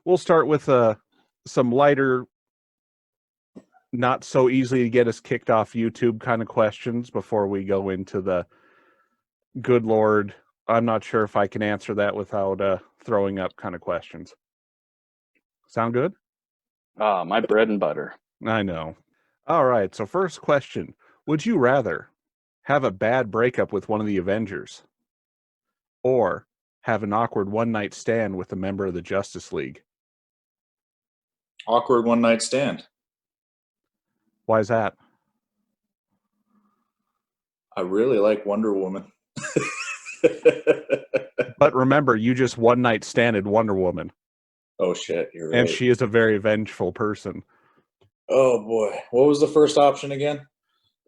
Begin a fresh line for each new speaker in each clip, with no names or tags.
we'll start with some lighter, not so easily to get us kicked off YouTube kind of questions before we go into the good Lord. I'm not sure if I can answer that without throwing up kind of questions. Sound good?
My bread and butter.
I know. All right. So first question: would you rather have a bad breakup with one of the Avengers, or have an awkward one-night stand with a member of the Justice League?
Awkward one-night stand.
Why is that?
I really like Wonder Woman.
But remember, you just one-night standed Wonder Woman.
Oh, shit. You're right.
And she is a very vengeful person.
Oh, boy. What was the first option again?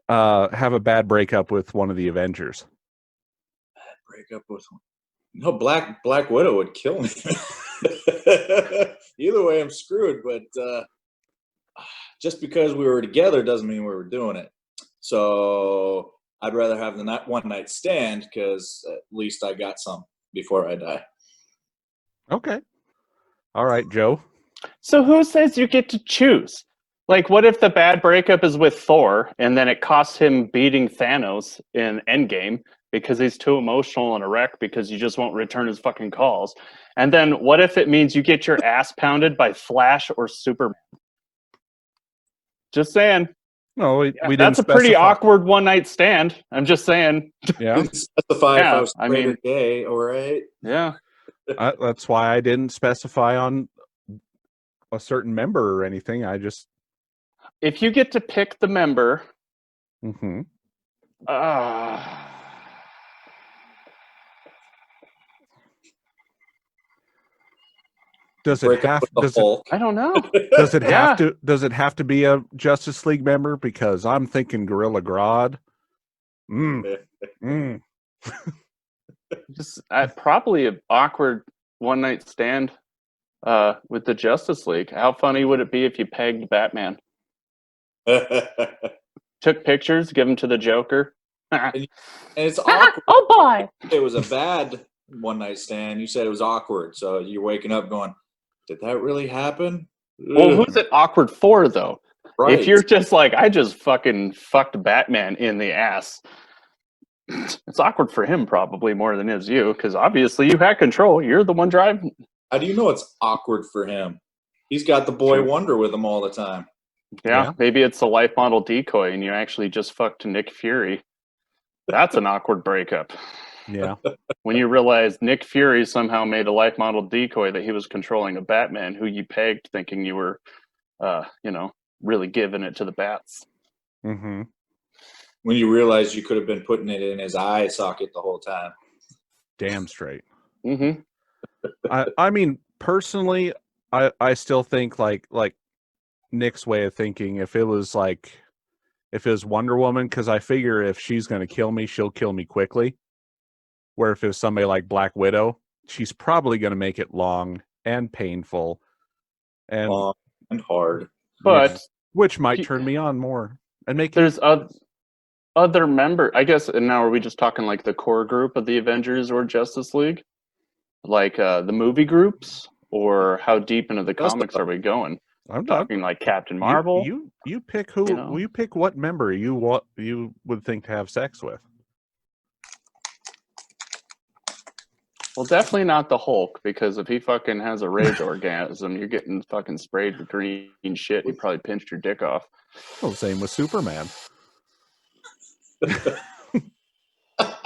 Have a bad breakup with one of the Avengers.
Bad breakup with one. No, Black Widow would kill me. Either way, I'm screwed. But just because we were together doesn't mean we were doing it. So I'd rather have the one-night stand because at least I got some before I die.
Okay. All right, Joe.
So who says you get to choose? Like, what if the bad breakup is with Thor, and then it costs him beating Thanos in Endgame because he's too emotional and a wreck because you just won't return his fucking calls? And then what if it means you get your ass pounded by Flash or Superman? Just saying.
No, we didn't.
That's a pretty awkward one-night stand. I'm just saying.
Yeah.
Didn't specify if I was straight or gay. All right.
Yeah.
That's why I didn't specify on a certain member or anything. I just.
If you get to pick the member,
Mm-hmm. Does it have?
I don't know.
Does it have to? Does it have to be a Justice League member? Because I'm thinking Gorilla Grodd.
Just probably an awkward one-night stand with the Justice League. How funny would it be if you pegged Batman? Took pictures, give them to the Joker.
And it's awkward.
Oh boy!
It was a bad one-night stand. You said it was awkward, so you're waking up going, "Did that really happen?"
Well, who's it awkward for, though?
Right.
If you're just like, I just fucking fucked Batman in the ass, it's awkward for him probably more than it is you, because obviously you had control. You're the one driving.
How do you know it's awkward for him? He's got the boy Wonder with him all the time.
Yeah, maybe it's a life model decoy and you actually just fucked Nick Fury. That's an awkward breakup.
Yeah.
When you realize Nick Fury somehow made a life model decoy that he was controlling a Batman who you pegged thinking you were, really giving it to the bats.
Mm-hmm.
When you realize you could have been putting it in his eye socket the whole time.
Damn straight.
Mm-hmm.
I mean, personally, I still think like Nick's way of thinking, if it was Wonder Woman, because I figure if she's going to kill me, she'll kill me quickly. Where if it was somebody like Black Widow, she's probably going to make it long and painful and
long and hard.
But
which might turn me on more and make
there's other member, I guess. And now are we just talking like the core group of the Avengers or Justice League, like the movie groups, or how deep into the comics are we going? I'm talking like Captain Marvel.
You pick who. You pick what member you would think to have sex with.
Well, definitely not the Hulk, because if he fucking has a rage orgasm, you're getting fucking sprayed with green shit. He probably pinched your dick off.
Well, same with Superman.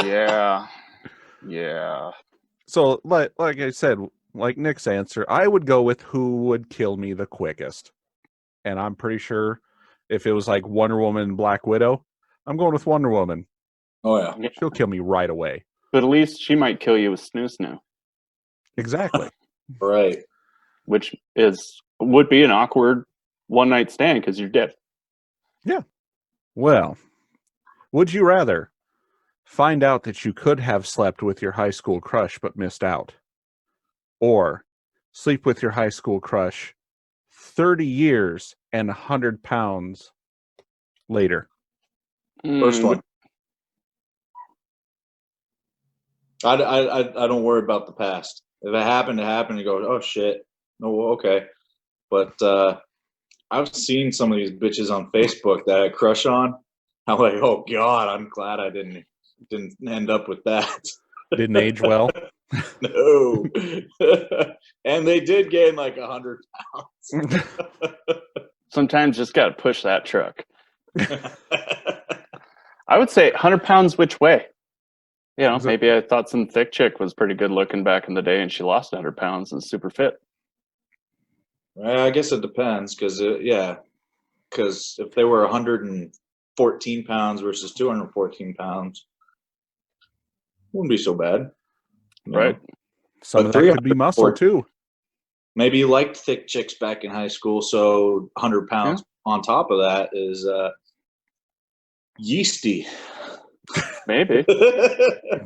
Yeah.
So, like I said, like Nick's answer, I would go with who would kill me the quickest. And I'm pretty sure if it was like Wonder Woman and Black Widow, I'm going with Wonder Woman.
Oh, yeah.
She'll kill me right away.
But at least she might kill you with snoo.
Exactly.
Right.
Which would be an awkward one-night stand because you're dead.
Yeah. Well, would you rather find out that you could have slept with your high school crush but missed out, or sleep with your high school crush 30 years and 100 pounds later?
First one. I don't worry about the past. If it happened, it happened. You go, oh shit. No, okay. But I've seen some of these bitches on Facebook that I crush on. I'm like, oh god, I'm glad I didn't end up with that.
Didn't age well.
No. And they did gain like 100 pounds.
Sometimes just got to push that truck. I would say 100 pounds which way? You know, maybe I thought some thick chick was pretty good looking back in the day and she lost 100 pounds and is super fit.
I guess it depends because, because if they were 114 pounds versus 214 pounds, wouldn't be so bad.
Right.
Some of that could be muscle too.
Maybe you liked thick chicks back in high school, so 100 pounds on top of that is yeasty.
Maybe.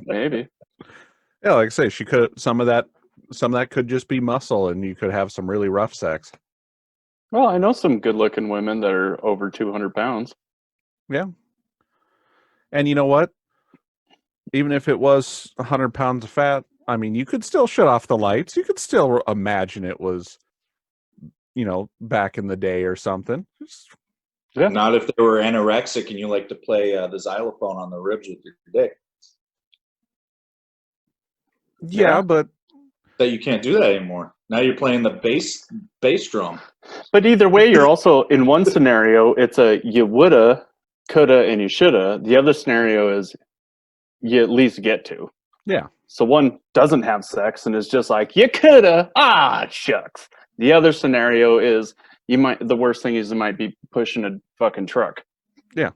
Maybe.
Yeah, like I say, she could some of that could just be muscle, and you could have some really rough sex.
Well, I know some good-looking women that are over 200 pounds.
Yeah. And you know what? Even if it was 100 pounds of fat, I mean, you could still shut off the lights. You could still imagine it was, back in the day or something.
Yeah. Not if they were anorexic and you like to play the xylophone on the ribs with your dick.
Yeah, but
that you can't do that anymore. Now you're playing the bass drum.
But either way, you're also in one scenario, it's a you woulda, coulda, and you shoulda. The other scenario is you at least get to.
Yeah.
So one doesn't have sex and is just like, you coulda, shucks. The other scenario is the worst thing is you might be pushing a fucking truck.
Yeah.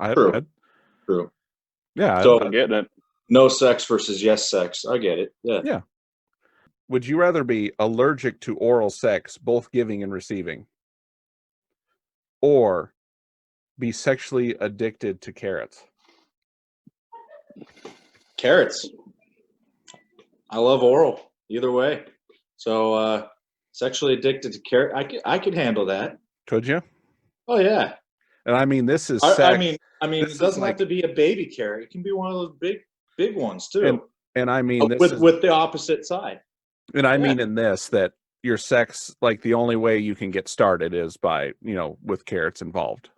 True.
Yeah.
So I'm getting it.
No sex versus yes sex. I get it. Yeah.
Yeah. Would you rather be allergic to oral sex, both giving and receiving, or be sexually addicted to carrots?
Carrots. I love oral. Either way. So sexually addicted to carrot. I could handle that.
Could you?
Oh yeah.
And I mean, this is sex. I
mean, it doesn't have to be a baby carrot. It can be one of those big ones too.
And I mean,
with the opposite side.
And I mean in this that your sex, like the only way you can get started is by, with carrots involved.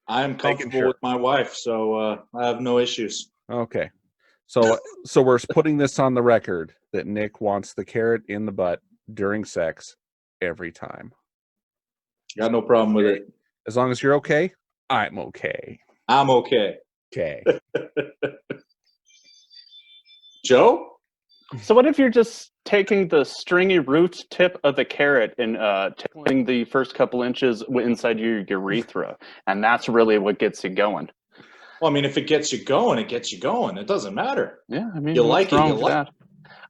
I'm comfortable with my wife, so I have no issues.
Okay. So we're putting this on the record that Nick wants the carrot in the butt during sex every time.
Got no problem with it.
As long as you're okay, I'm okay.
I'm okay.
Okay.
Joe?
So what if you're just taking the stringy root tip of the carrot and tickling the first couple inches inside your urethra, and that's really what gets you going?
Well, I mean, if it gets you going, it gets you going. It doesn't matter.
Yeah, I mean,
you like it. You like
that.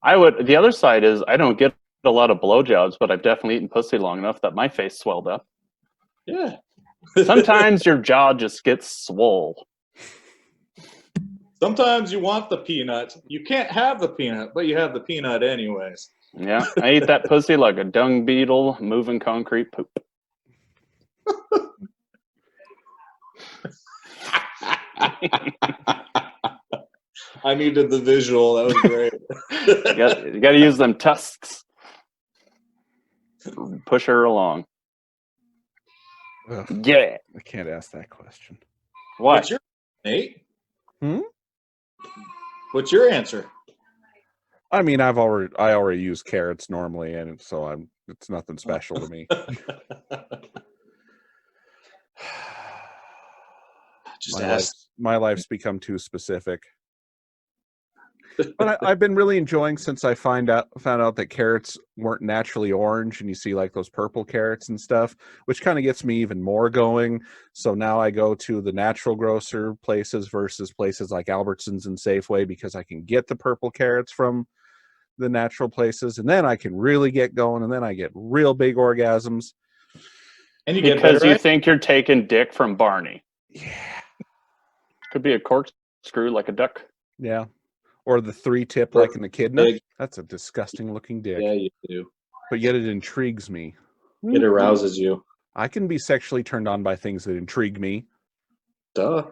I would. The other side is I don't get a lot of blowjobs, but I've definitely eaten pussy long enough that my face swelled up.
Yeah.
Sometimes your jaw just gets swole.
Sometimes you want the peanut. You can't have the peanut, but you have the peanut anyways.
Yeah, I eat that pussy like a dung beetle moving concrete poop.
I needed the visual. That was great.
You got to use them tusks. Push her along.
Ugh,
yeah.
I can't ask that question.
What?
What's your Nate?
Hmm?
What's your answer?
I mean, I already use carrots normally, and so it's nothing special to me. My life's become too specific. But I've been really enjoying since I found out that carrots weren't naturally orange, and you see like those purple carrots and stuff, which kind of gets me even more going. So now I go to the natural grocer places versus places like Albertsons and Safeway because I can get the purple carrots from the natural places, and then I can really get going, and then I get real big orgasms.
And you because you think you're taking dick from Barney.
Yeah.
Could be a corkscrew like a duck.
Yeah. Or the 3-tip like in the echidna. That's a disgusting looking dick.
Yeah, you do.
But yet it intrigues me.
It arouses you.
I can be sexually turned on by things that intrigue me.
Duh.